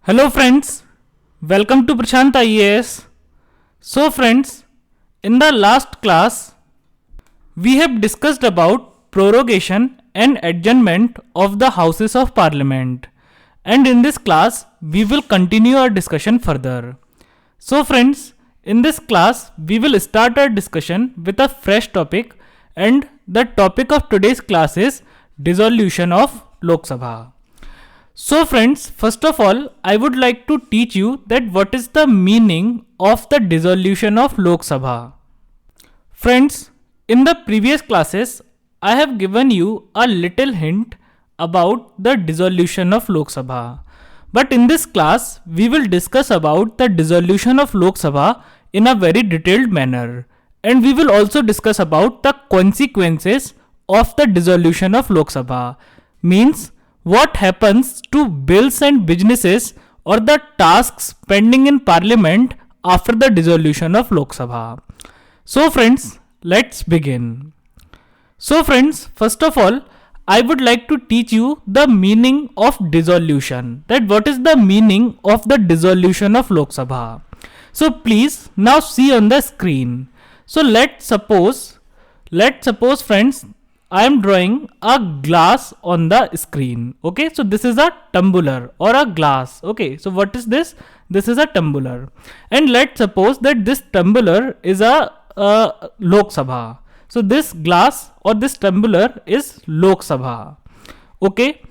Hello friends, welcome to Prashant IAS. So friends, in the last class, we have discussed about prorogation and adjournment of the Houses of Parliament. And in this class, we will continue our discussion further. So friends, in this class, we will start our discussion with a fresh topic, and the topic of today's class is dissolution of Lok Sabha. So friends, first of all, I would like to teach you that what is the meaning of the dissolution of Lok Sabha. Friends, in the previous classes, I have given you a little hint about the dissolution of Lok Sabha. But in this class, we will discuss about the dissolution of Lok Sabha in a very detailed manner. And we will also discuss about the consequences of the dissolution of Lok Sabha. Means, what happens to bills and businesses or the tasks pending in Parliament after the dissolution of Lok Sabha. So friends, let's begin. So friends, first of all, I would like to teach you the meaning of dissolution. That what is the meaning of the dissolution of Lok Sabha. So please now see on the screen. So let's suppose friends, I am drawing a glass on the screen. Okay, so this is a tumbler or a glass. Okay, so what is this? This is a tumbler. And let's suppose that this tumbler is a Lok Sabha. So this glass or this tumbler is Lok Sabha. Okay,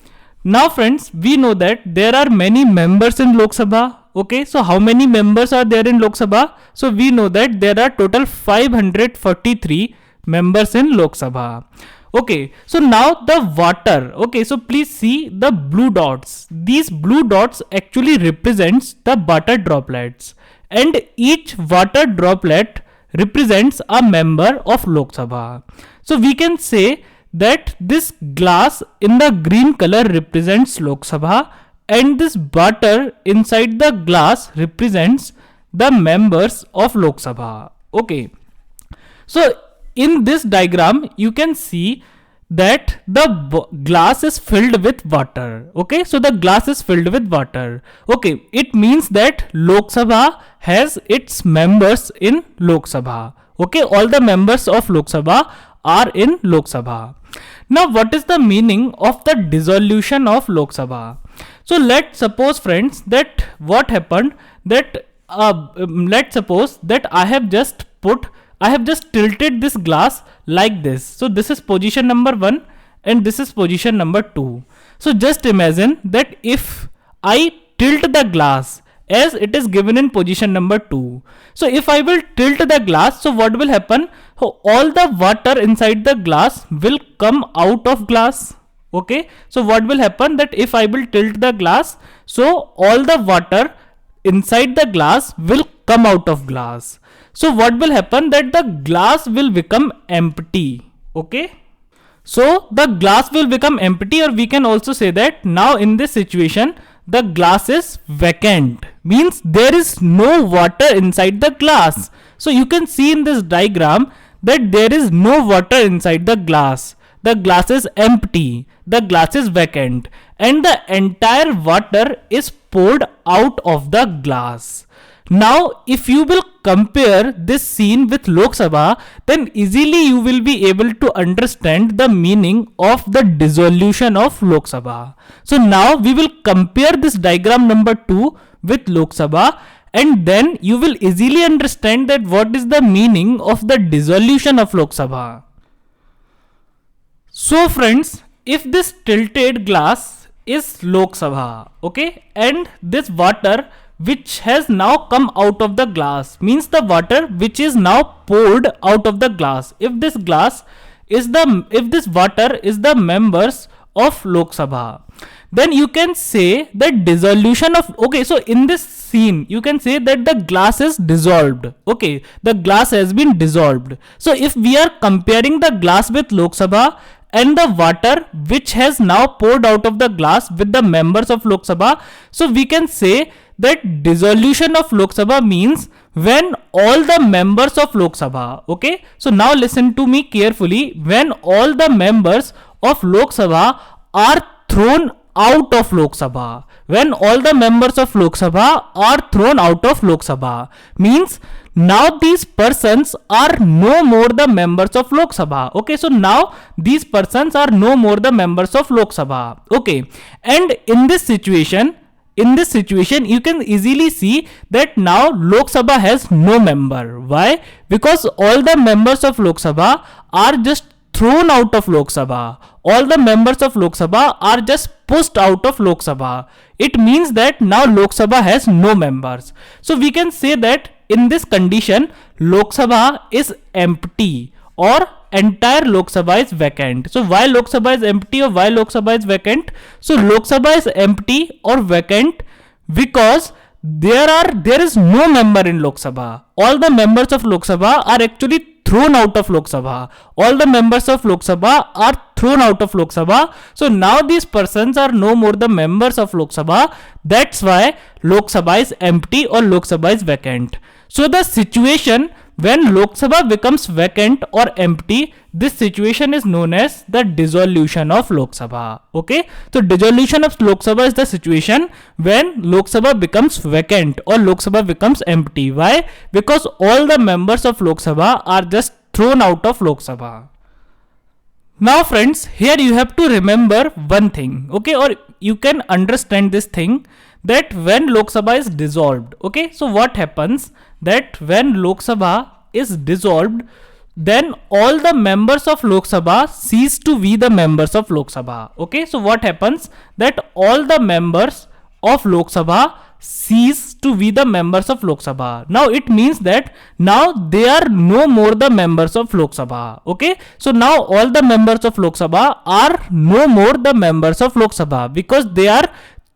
now friends, we know that there are many members in Lok Sabha. Okay, so how many members are there in Lok Sabha? So we know that there are total 543 members in Lok Sabha. Okay, so now the water. Okay, so please see the blue dots. These blue dots actually represents the water droplets, and each water droplet represents a member of Lok Sabha. So we can say that this glass in the green color represents Lok Sabha, and this water inside the glass represents the members of Lok Sabha. Okay, so in this diagram, you can see that the glass is filled with water. Okay, so the glass is filled with water. Okay, it means that Lok Sabha has its members in Lok Sabha. Okay, all the members of Lok Sabha are in Lok Sabha. Now, what is the meaning of the dissolution of Lok Sabha? So let's suppose friends that what happened that let's suppose that I have just tilted this glass like this. So this is position number 1 and this is position number 2. So just imagine that if I tilt the glass as it is given in position number 2. So if I will tilt the glass, so what will happen? So all the water inside the glass will come out of glass. Okay, so what will happen that if I will tilt the glass, so all the water inside the glass will come out of glass. So what will happen that the glass will become empty. Okay, so the glass will become empty, or we can also say that now in this situation the glass is vacant, means there is no water inside the glass. So you can see in this diagram that there is no water inside the glass. The glass is empty, the glass is vacant, and the entire water is poured out of the glass. Now, if you will compare this scene with Lok Sabha, then easily you will be able to understand the meaning of the dissolution of Lok Sabha. So now we will compare this diagram number 2 with Lok Sabha, and then you will easily understand that what is the meaning of the dissolution of Lok Sabha. So friends, if this tilted glass is Lok Sabha, okay, and this water which has now come out of the glass, means the water which is now poured out of the glass, if this water is the members of Lok Sabha, then you can say that dissolution of, okay, so in this scene you can say that the glass is dissolved. Okay, the glass has been dissolved. So if we are comparing the glass with Lok Sabha and the water which has now poured out of the glass with the members of Lok Sabha, so we can say that dissolution of Lok Sabha means when all the members of Lok Sabha, okay, so now listen to me carefully, when all the members of Lok Sabha are thrown out of Lok Sabha. When all the members of Lok Sabha are thrown out of Lok Sabha, means now these persons are no more the members of Lok Sabha. Okay, so now these persons are no more the members of Lok Sabha. Okay, and in this situation you can easily see that now Lok Sabha has no member. Why? Because all the members of Lok Sabha are just thrown out of Lok Sabha. All the members of Lok Sabha are just pushed out of Lok Sabha. It means that now Lok Sabha has no members. So we can say that in this condition Lok Sabha is empty, or entire Lok Sabha is vacant. So why Lok Sabha is empty or why Lok Sabha is vacant? So Lok Sabha is empty or vacant because there is no member in Lok Sabha. All the members of Lok Sabha are actually thrown out of Lok Sabha. All the members of Lok Sabha are thrown out of Lok Sabha. So now these persons are no more the members of Lok Sabha. That's why Lok Sabha is empty or Lok Sabha is vacant. So the situation when Lok Sabha becomes vacant or empty, this situation is known as the dissolution of Lok Sabha. Okay, so dissolution of Lok Sabha is the situation when Lok Sabha becomes vacant or Lok Sabha becomes empty. Why? Because all the members of Lok Sabha are just thrown out of Lok Sabha. Now friends, here you have to remember one thing, okay, or you can understand this thing, that when Lok Sabha is dissolved, okay, so what happens that when Lok Sabha is dissolved, then all the members of Lok Sabha cease to be the members of Lok Sabha. Okay, so what happens that all the members of Lok Sabha cease to be the members of Lok Sabha. Now it means that now they are no more the members of Lok Sabha. Okay, so now all the members of Lok Sabha are no more the members of Lok Sabha because they are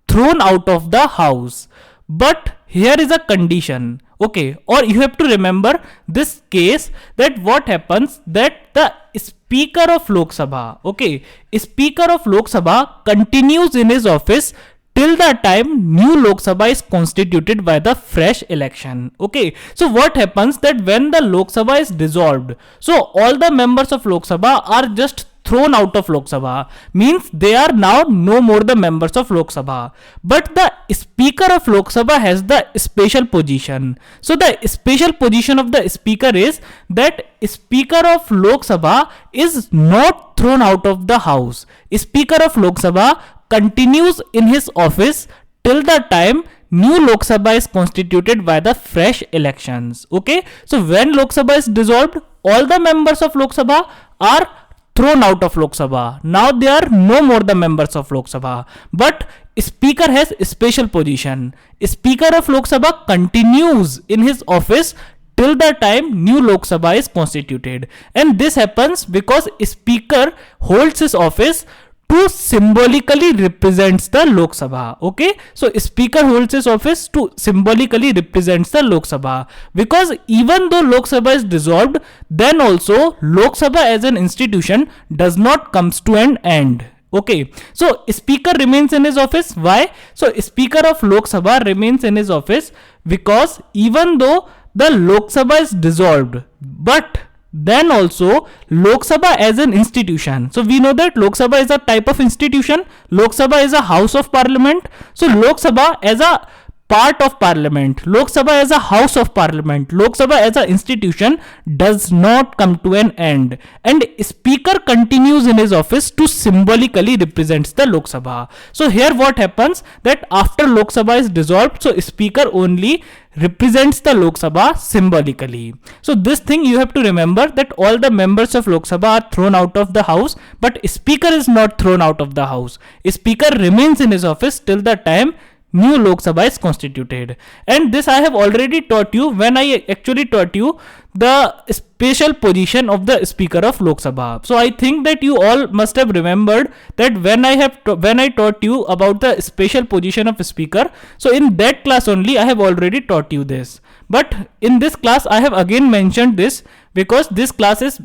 thrown out of the house. But here is a condition, okay, or you have to remember this case, that what happens that the Speaker of Lok Sabha, okay, Speaker of Lok Sabha continues in his office till the time new Lok Sabha is constituted by the fresh election. Okay, so what happens that when the Lok Sabha is dissolved, so all the members of Lok Sabha are just thrown out of Lok Sabha, means they are now no more the members of Lok Sabha. But the Speaker of Lok Sabha has the special position. So the special position of the Speaker is that Speaker of Lok Sabha is not thrown out of the house. Speaker of Lok Sabha continues in his office till the time new Lok Sabha is constituted by the fresh elections. Okay, so when Lok Sabha is dissolved, all the members of Lok Sabha are thrown out of Lok Sabha. Now they are no more the members of Lok Sabha. But Speaker has a special position. Speaker of Lok Sabha continues in his office till the time new Lok Sabha is constituted. And this happens because Speaker holds his office to symbolically represents the Lok Sabha. Okay, so Speaker holds his office to symbolically represents the Lok Sabha, because even though Lok Sabha is dissolved, then also Lok Sabha as an institution does not comes to an end. Okay, so Speaker remains in his office. Why? So Speaker of Lok Sabha remains in his office because even though the Lok Sabha is dissolved, but then also Lok Sabha as an institution. So we know that Lok Sabha is a type of institution. Lok Sabha is a house of parliament. So Lok Sabha as a part of parliament, Lok Sabha as a house of parliament, Lok Sabha as an institution does not come to an end, and Speaker continues in his office to symbolically represents the Lok Sabha. So here what happens that after Lok Sabha is dissolved, so Speaker only represents the Lok Sabha symbolically. So this thing you have to remember, that all the members of Lok Sabha are thrown out of the house, but Speaker is not thrown out of the house. Speaker remains in his office till the time new Lok Sabha is constituted. And this I have already taught you when I actually taught you the special position of the Speaker of Lok Sabha. So I think that you all must have remembered that when I taught you about the special position of Speaker, so in that class only I have already taught you this. But in this class I have again mentioned this because this class is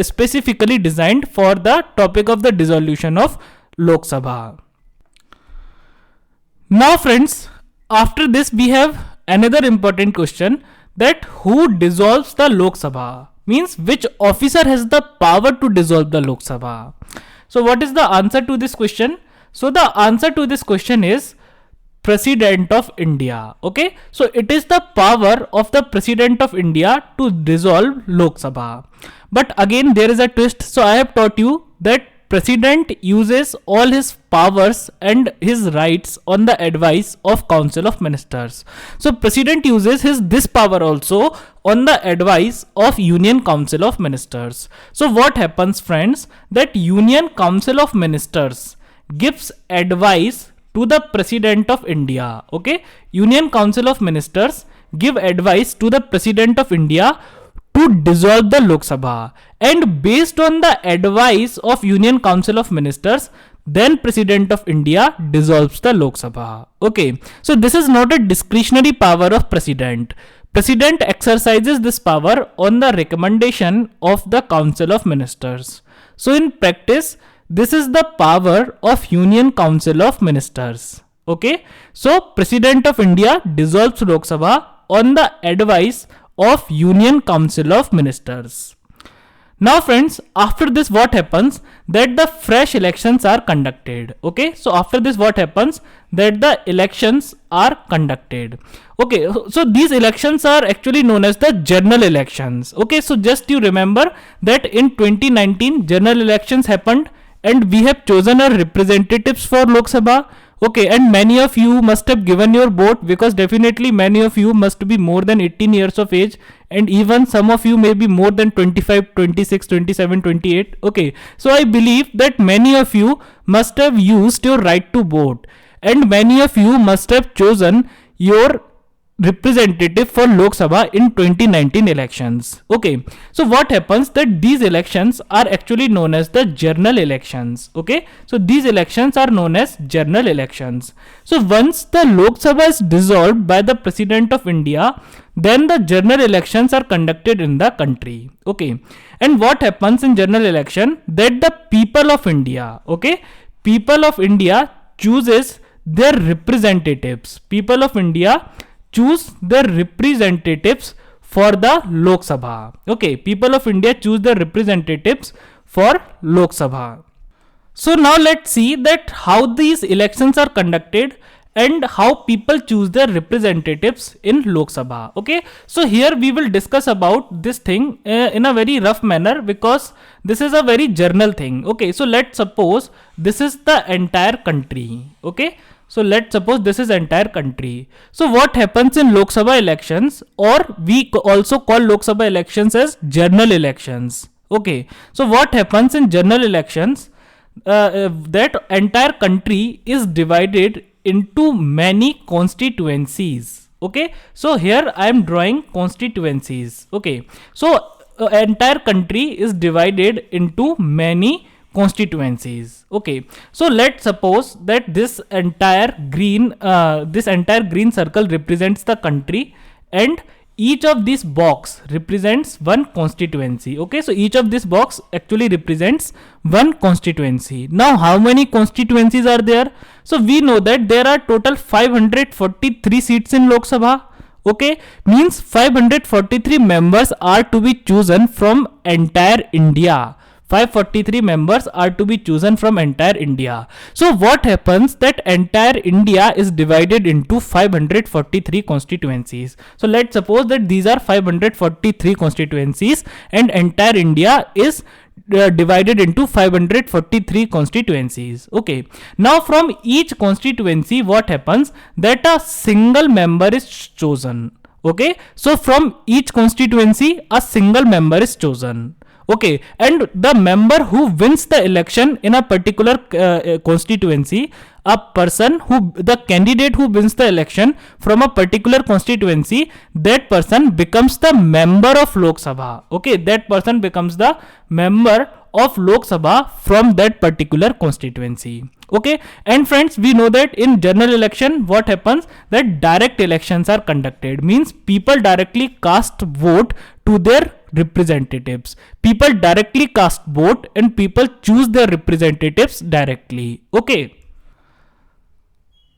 specifically designed for the topic of the dissolution of Lok Sabha. Now friends, after this we have another important question, that who dissolves the Lok Sabha? Means which officer has the power to dissolve the Lok Sabha? So what is the answer to this question? So the answer to this question is President of India. Okay, so it is the power of the President of India to dissolve Lok Sabha. But again, there is a twist. So I have taught you that President uses all his powers and his rights on the advice of Council of Ministers. So President uses this power also on the advice of Union Council of Ministers. So what happens, friends, that Union Council of Ministers gives advice to the President of India. Okay, Union Council of Ministers give advice to the President of India to dissolve the Lok Sabha, and based on the advice of Union Council of Ministers, then President of India dissolves the Lok Sabha. Okay, so this is not a discretionary power of President. President exercises this power on the recommendation of the Council of Ministers. So in practice, this is the power of Union Council of Ministers. Okay, so President of India dissolves Lok Sabha on the advice of Union Council of Ministers. Now friends, after this what happens, that the fresh elections are conducted. Okay, so after this what happens, that the elections are conducted. Okay, so these elections are actually known as the general elections. Okay, so just you remember that in 2019 general elections happened and we have chosen our representatives for Lok Sabha. Okay, and many of you must have given your vote, because definitely many of you must be more than 18 years of age, and even some of you may be more than 25, 26, 27, 28. Okay, so I believe that many of you must have used your right to vote, and many of you must have chosen your representative for Lok Sabha in 2019 elections. Okay, so what happens, that these elections are actually known as the general elections. Okay, so these elections are known as general elections. So once the Lok Sabha is dissolved by the President of India, then the general elections are conducted in the country. Okay, and what happens in general election, that the people of India, okay, people of India chooses their representatives. People of India choose their representatives for the Lok Sabha. Okay, people of India choose their representatives for Lok Sabha. So now let's see that how these elections are conducted and how people choose their representatives in Lok Sabha. Okay, so here we will discuss about this thing in a very rough manner, because this is a very general thing. Okay, so let's suppose this is the entire country. Okay, so let's suppose this is entire country. So what happens in Lok Sabha elections, or we also call Lok Sabha elections as general elections. Okay, so what happens in general elections, that entire country is divided into many constituencies. Okay, so here I am drawing constituencies. Okay, so entire country is divided into many constituencies. Okay, so let's suppose that this entire green circle represents the country, and each of these box represents one constituency. Okay, so each of this box actually represents one constituency. Now how many constituencies are there? So we know that there are total 543 seats in Lok Sabha. Okay, means 543 members are to be chosen from entire India. 543 members are to be chosen from entire India. So what happens, that entire India is divided into 543 constituencies. So let's suppose that these are 543 constituencies and entire India is divided into 543 constituencies. Okay, now from each constituency what happens, that a single member is chosen. Okay, so from each constituency a single member is chosen. Okay, and the member who wins the election in a particular constituency, the candidate who wins the election from a particular constituency, that person becomes the member of Lok Sabha. Okay, that person becomes the member of Lok Sabha from that particular constituency. Okay, and friends, we know that in general election what happens, that direct elections are conducted, means people directly cast vote to their representatives. People directly cast vote and people choose their representatives directly. Okay,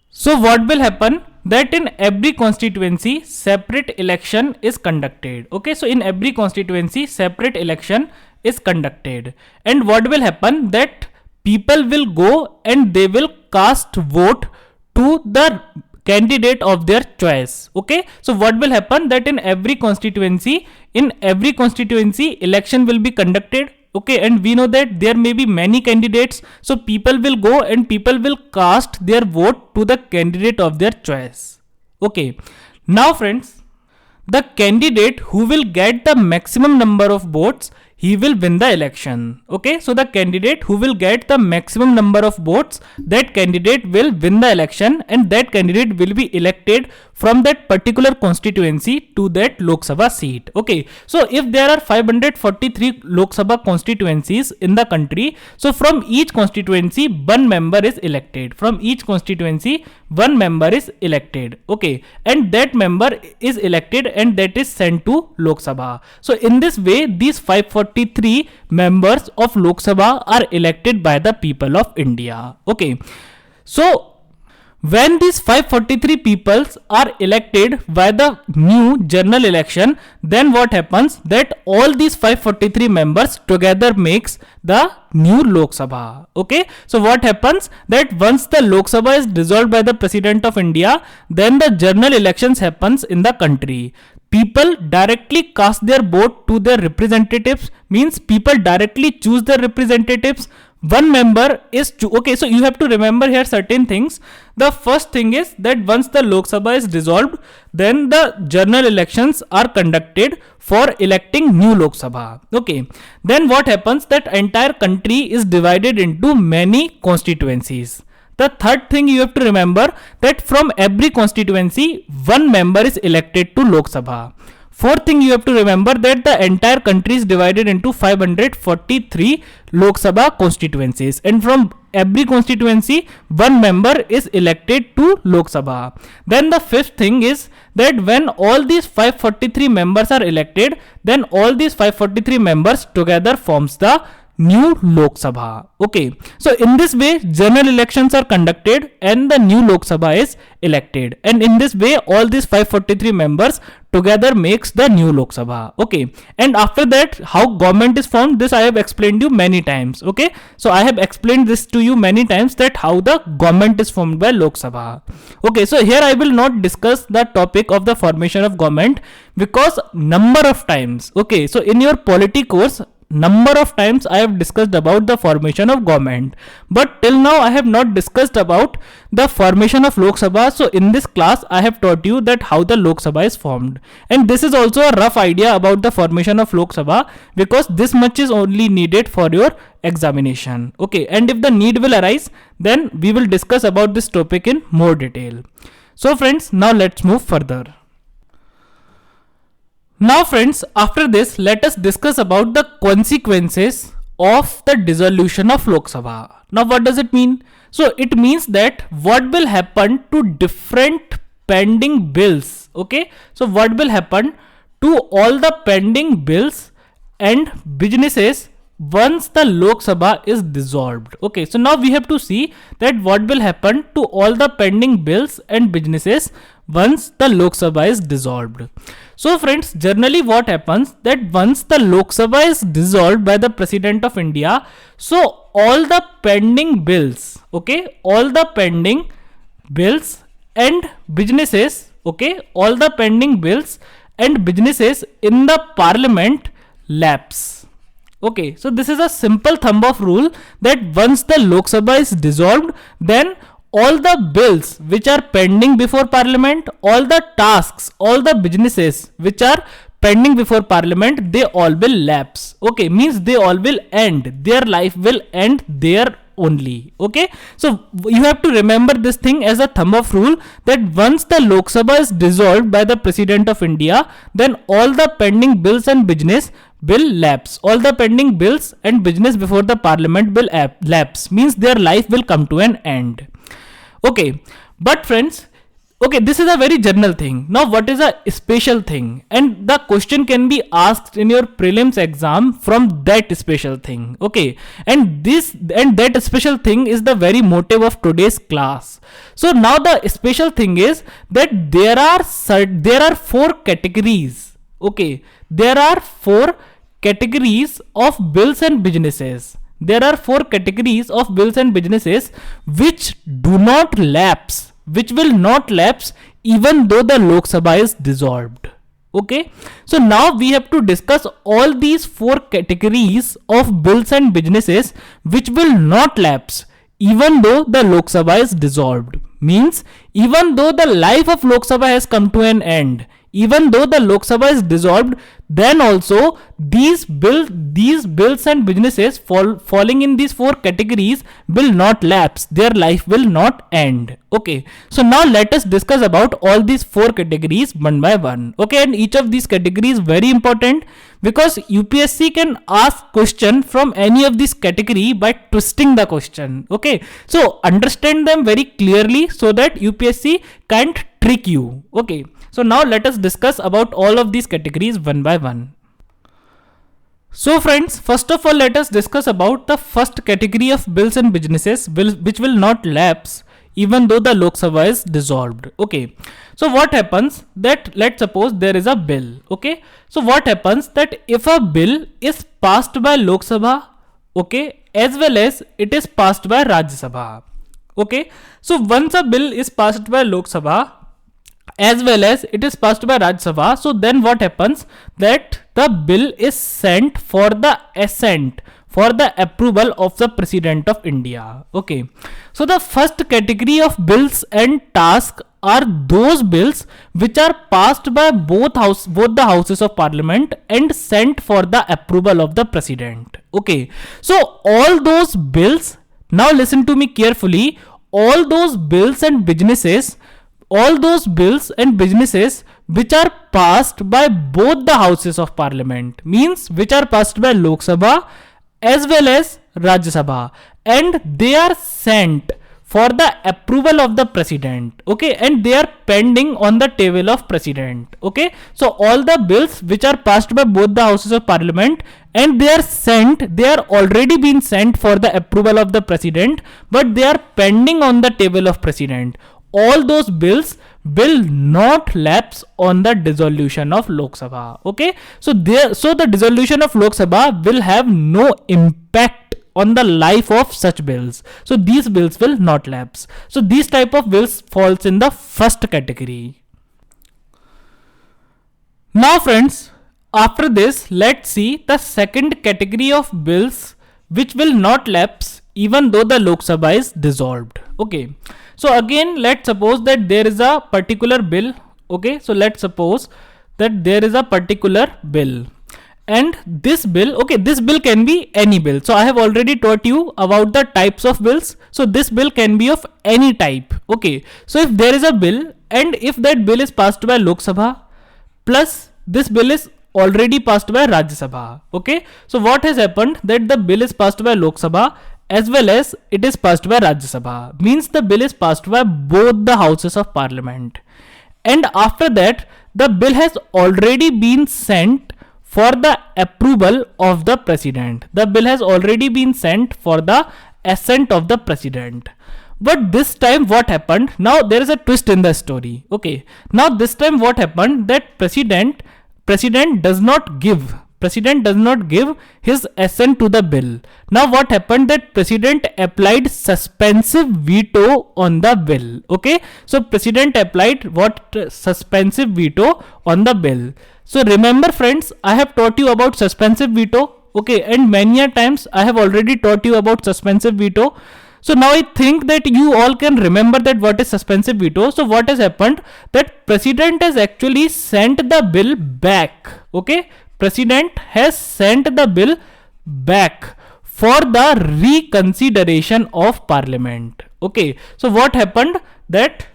so what will happen, that in every constituency separate election is conducted. Okay, so in every constituency separate election is conducted, and what will happen, that people will go and they will cast vote to the candidate of their choice. Okay, so what will happen, that in every constituency election will be conducted. Okay, and we know that there may be many candidates, so people will go and people will cast their vote to the candidate of their choice. Okay, now friends, the candidate who will get the maximum number of votes, he will win the election. Okay, so the candidate who will get the maximum number of votes, that candidate will win the election, and that candidate will be elected from that particular constituency to that Lok Sabha seat. Okay, so if there are 543 Lok Sabha constituencies in the country, so from each constituency one member is elected. Okay, and that member is elected and that is sent to Lok Sabha. So in this way, these 543 members of Lok Sabha are elected by the people of India. Okay, so when these 543 peoples are elected by the new general election, then what happens, that all these 543 members together makes the new Lok Sabha. Okay, so what happens, that once the Lok Sabha is dissolved by the President of India, then the general elections happens in the country. People directly cast their vote to their representatives, means people directly choose their representatives. One member is okay, so you have to remember here certain things. The first thing is that once the Lok Sabha is dissolved, then the general elections are conducted for electing new Lok Sabha. Okay, then what happens, that entire country is divided into many constituencies. The third thing you have to remember, that from every constituency one member is elected to Lok Sabha. Fourth thing you have to remember, that the entire country is divided into 543 Lok Sabha constituencies, and from every constituency one member is elected to Lok Sabha. Then the fifth thing is that when all these 543 members are elected, then all these 543 members together forms the new Lok Sabha. Okay, so in this way general elections are conducted and the new Lok Sabha is elected, and in this way all these 543 members together makes the new Lok Sabha. Okay, and after that how government is formed, this I have explained you many times. Okay, so I have explained this to you many times, that how the government is formed by Lok Sabha. Okay, so here I will not discuss the topic of the formation of government, because number of times, okay, so in your polity course number of times I have discussed about the formation of government, but till now I have not discussed about the formation of Lok Sabha. So in this class I have taught you that how the Lok Sabha is formed, and this is also a rough idea about the formation of Lok Sabha, because this much is only needed for your examination. Okay, and if the need will arise, then we will discuss about this topic in more detail. So friends, now let's move further. Now friends, after this let us discuss about the consequences of the dissolution of Lok Sabha. Now what does it mean? So it means that what will happen to different pending bills. Okay, so what will happen to all the pending bills and businesses once the Lok Sabha is dissolved. Okay, so now we have to see that what will happen to all the pending bills and businesses once the Lok Sabha is dissolved. So friends, generally what happens, that once the Lok Sabha is dissolved by the President of India, so all the pending bills, okay, all the pending bills and businesses, okay, all the pending bills and businesses in the parliament lapse. Okay, so this is a simple thumb of rule, that once the Lok Sabha is dissolved, then all the bills which are pending before parliament, all the tasks, all the businesses which are pending before parliament, they all will lapse. Okay, means they all will end, their life will end there only. Okay, so you have to remember this thing as a thumb of rule, that once the Lok Sabha is dissolved by the President of India, then all the pending bills and business will lapse. All the pending bills and business before the parliament will lapse, means their life will come to an end. Okay, but friends, okay, this is a very general thing. Now what is a special thing? And the question can be asked in your prelims exam from that special thing. Okay, and that special thing is the very motive of today's class. So now the special thing is that there are four categories. Okay, there are four categories of bills and businesses. there are four categories of bills and businesses which do not lapse, which will not lapse even though the Lok Sabha is dissolved. Okay, so now we have to discuss all these four categories of bills and businesses which will not lapse even though the Lok Sabha is dissolved. Means even though the life of Lok Sabha has come to an end, even though the Lok Sabha is dissolved, then also these bills and businesses falling in these four categories will not lapse. Their life will not end. Okay, so now let us discuss about all these four categories one by one. Okay, and each of these categories is very important because UPSC can ask question from any of this category by twisting the question. Okay, so understand them very clearly so that UPSC can't trick you. Okay, so now let us discuss about all of these categories one by one. So friends, first of all, let us discuss about the first category of bills and businesses which will not lapse even though the Lok Sabha is dissolved. Okay, so what happens that, let's suppose there is a bill. Okay, so what happens that if a bill is passed by Lok Sabha, okay, as well as it is passed by Rajya Sabha. Okay, so once a bill is passed by Lok Sabha as well as it is passed by Rajya Sabha, so then what happens that the bill is sent for the assent, for the approval of the President of India. Okay, so the first category of bills and tasks are those bills which are passed by both the houses of parliament and sent for the approval of the President. Okay, so all those bills, now listen to me carefully, all those bills and businesses which are passed by both the houses of parliament, means which are passed by Lok Sabha as well as Rajya Sabha, and they are sent for the approval of the President. Okay, and they are pending on the table of President. Okay, so all the bills which are passed by both the houses of parliament and they are already been sent for the approval of the President, but they are pending on the table of President. All those bills will not lapse on the dissolution of Lok Sabha. Okay, so the dissolution of Lok Sabha will have no impact on the life of such bills. So these bills will not lapse. So these type of bills falls in the first category. Now friends, after this, let's see the second category of bills which will not lapse even though the Lok Sabha is dissolved. Okay, so again, let's suppose that there is a particular bill. Okay, so let's suppose that there is a particular bill, and this bill, okay, this bill can be any bill. So I have already taught you about the types of bills. So this bill can be of any type. Okay, so if there is a bill and if that bill is passed by Lok Sabha plus this bill is already passed by Rajya Sabha. Okay, so what has happened that the bill is passed by Lok Sabha as well as it is passed by Rajya Sabha, means the bill is passed by both the houses of parliament, and after that the bill has already been sent for the approval of the President. The bill has already been sent for the assent of the President. But this time what happened, now there is a twist in the story. Okay, now this time what happened that President does not give his assent to the bill. Now what happened that President applied suspensive veto on the bill. Okay, so President applied what? Suspensive veto on the bill. So remember friends, I have taught you about suspensive veto. Okay, and many a times I have already taught you about suspensive veto. So now I think that you all can remember that what is suspensive veto. So what has happened that President has actually sent the bill back. Okay, President has sent the bill back for the reconsideration of Parliament. Okay, so what happened that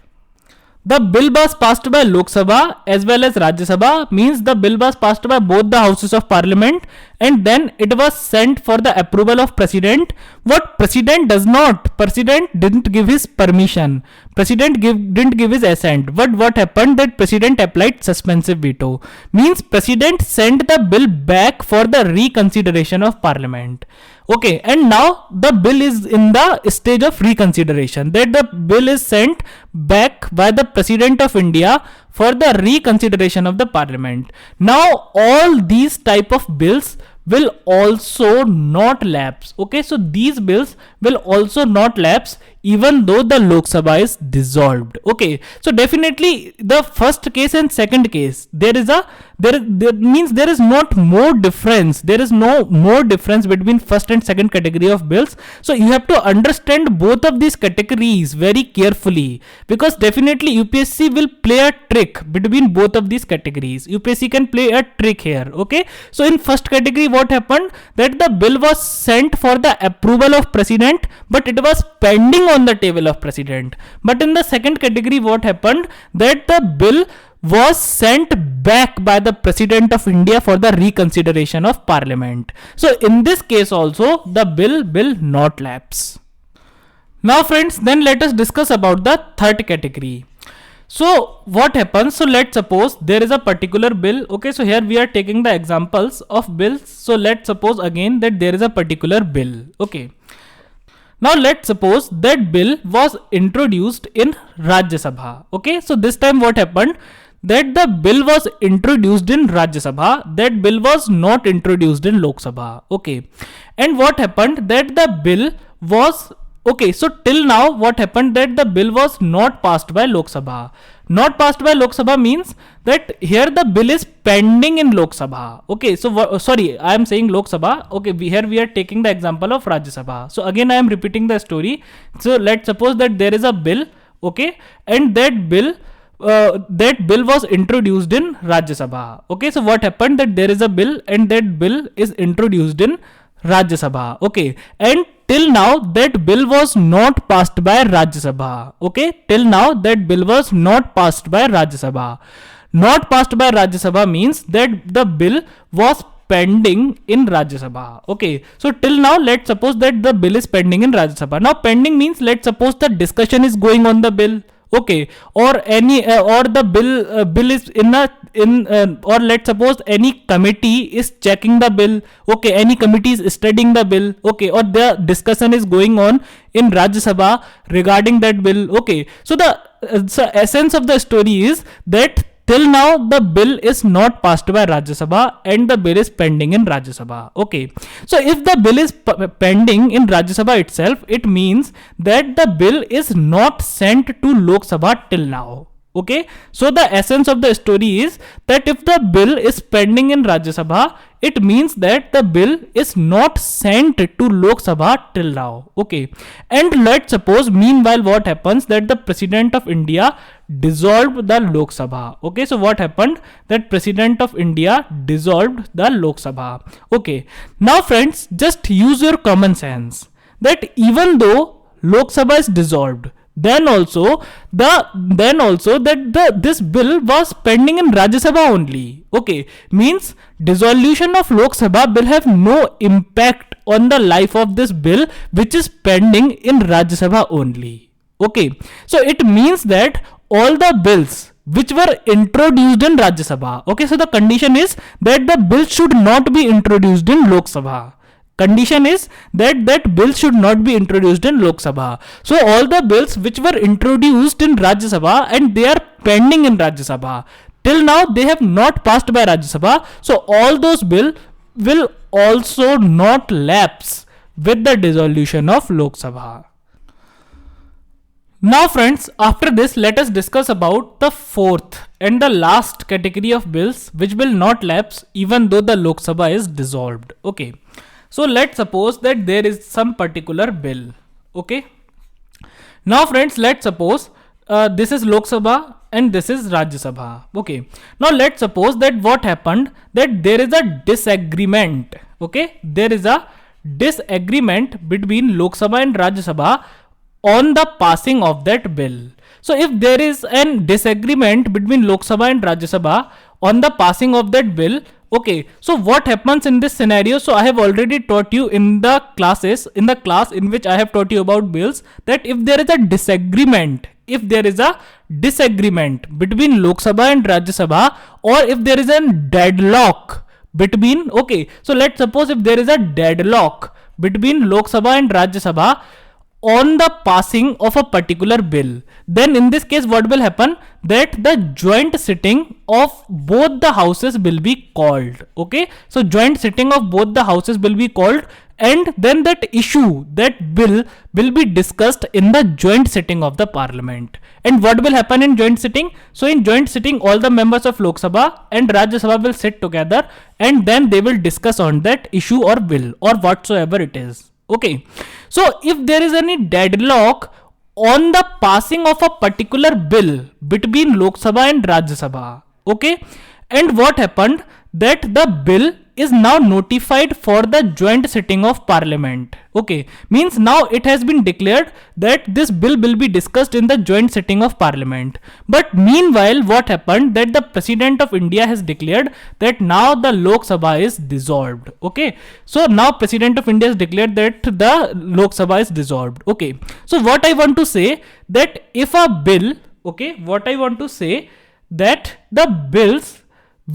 the bill was passed by Lok Sabha as well as Rajya Sabha, means the bill was passed by both the houses of parliament and then it was sent for the approval of President. What President didn't give his permission. Didn't give his assent. But what happened that President applied suspensive veto, means President sent the bill back for the reconsideration of Parliament. Okay, and now the bill is in the stage of reconsideration, that the bill is sent back by the President of India for the reconsideration of the Parliament. Now all these type of bills will also not lapse. Okay, so these bills will also not lapse even though the Lok Sabha is dissolved. Okay, so definitely the first case and second case, there means there is not more difference. There is no more difference between first and second category of bills. So you have to understand both of these categories very carefully, because definitely UPSC will play a trick between both of these categories. UPSC can play a trick here. Okay, so in first category, what happened, that the bill was sent for the approval of president, but it was pending on the table of president. But in the second category, what happened, that the bill was sent back by the president of India for the reconsideration of parliament. So in this case also, the bill will not lapse. Now friends, then let us discuss about the third category. So what happens, so let's suppose there is a particular bill. Okay, so here we are taking the examples of bills. So let's suppose again that there is a particular bill. Okay, now let's suppose that bill was introduced in Rajya Sabha. Okay, so this time what happened, that the bill was introduced in Rajya Sabha, that bill was not introduced in Lok Sabha. Okay, and what happened, that the bill was, okay, so till now what happened, that the bill was not passed by Lok Sabha. Not passed by Lok Sabha means that here the bill is pending in Lok Sabha. Okay, so sorry, I am saying Lok Sabha. Okay, here we are taking the example of Rajya Sabha. So again I am repeating the story. So let's suppose that there is a bill. Okay, and that bill was introduced in Rajya Sabha. Okay, so what happened, that there is a bill and that bill is introduced in Rajya Sabha. Okay, and till now that bill was not passed by Rajya Sabha. Okay, till now that bill was not passed by Rajya Sabha. Not passed by Rajya Sabha means that the bill was pending in Rajya Sabha. Okay, so till now let's suppose that the bill is pending in Rajya Sabha. Now pending means, let's suppose the discussion is going on the bill. Okay, or any or the bill is or let's suppose any committee is checking the bill. Okay, any committee is studying the bill. Okay, or the discussion is going on in Rajya Sabha regarding that bill. Okay, so the essence of the story is that till now the bill is not passed by Rajya Sabha and the bill is pending in Rajya Sabha. Okay, so if the bill is pending in Rajya Sabha itself, it means that the bill is not sent to Lok Sabha till now. Okay, so the essence of the story is that if the bill is pending in Rajya Sabha, it means that the bill is not sent to Lok Sabha till now. Okay, and let's suppose meanwhile what happens, that the president of India dissolved the Lok Sabha. Okay, so what happened, that president of India dissolved the Lok Sabha. Okay, now friends, just use your common sense, that even though Lok Sabha is dissolved, then also that this bill was pending in Rajya Sabha only. Okay, means dissolution of Lok Sabha will have no impact on the life of this bill which is pending in Rajya Sabha only. Okay, so it means that all the bills which were introduced in Rajya Sabha, okay, so the condition is that the bill should not be introduced in Lok Sabha. Condition is that bill should not be introduced in Lok Sabha. So all the bills which were introduced in Rajya Sabha and they are pending in Rajya Sabha, till now they have not passed by Rajya Sabha. So all those bills will also not lapse with the dissolution of Lok Sabha. Now friends, after this let us discuss about the fourth and the last category of bills which will not lapse even though the Lok Sabha is dissolved. Okay, so let's suppose that there is some particular bill. Okay, now friends, let's suppose this is Lok Sabha and this is Rajya Sabha. Okay, now let's suppose that what happened, that there is a disagreement. Okay, there is a disagreement between Lok Sabha and Rajya Sabha on the passing of that bill. So if there is an disagreement between Lok Sabha and Rajya Sabha on the passing of that bill, okay, so what happens in this scenario? So I have already taught you in the class in which I have taught you about bills, that if there is a disagreement, between Lok Sabha and Rajya Sabha, or if there is a deadlock between, okay, so let's suppose if there is a deadlock between Lok Sabha and Rajya Sabha on the passing of a particular bill, then in this case what will happen, that the joint sitting of both the houses will be called. Okay, so joint sitting of both the houses will be called, and then that issue, that bill will be discussed in the joint sitting of the parliament. And what will happen in joint sitting? So in joint sitting, all the members of Lok Sabha and Rajya Sabha will sit together, and then they will discuss on that issue or bill or whatsoever it is. Okay, so if there is any deadlock on the passing of a particular bill between Lok Sabha and Rajya Sabha, okay, and what happened, that the bill is now notified for the joint sitting of parliament. Okay, means now it has been declared that this bill will be discussed in the joint sitting of parliament. But meanwhile, what happened, that the president of India has declared that now the Lok Sabha is dissolved. Okay, so now president of India has declared that the Lok Sabha is dissolved. Okay, so what I want to say, that if a bill, okay, what I want to say, that the bills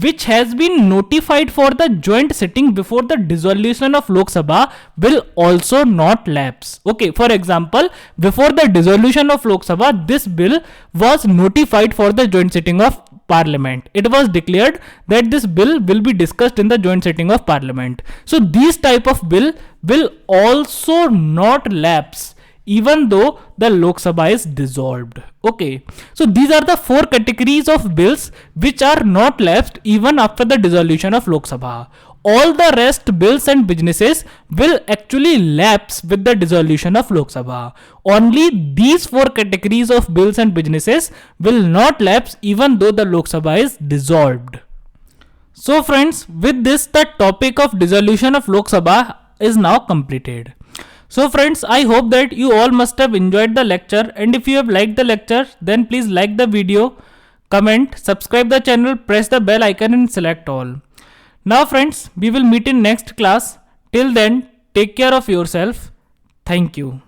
which has been notified for the joint sitting before the dissolution of Lok Sabha will also not lapse. Okay, for example, before the dissolution of Lok Sabha, this bill was notified for the joint sitting of parliament. It was declared that this bill will be discussed in the joint sitting of parliament. So these type of bill will also not lapse even though the Lok Sabha is dissolved. Okay, so these are the four categories of bills which are not lapsed even after the dissolution of Lok Sabha. All the rest bills and businesses will actually lapse with the dissolution of Lok Sabha. Only these four categories of bills and businesses will not lapse even though the Lok Sabha is dissolved. So friends, with this the topic of dissolution of Lok Sabha is now completed. So friends, I hope that you all must have enjoyed the lecture, and if you have liked the lecture, then please like the video, comment, subscribe the channel, press the bell icon and select all. Now friends, we will meet in next class. Till then, take care of yourself. Thank you.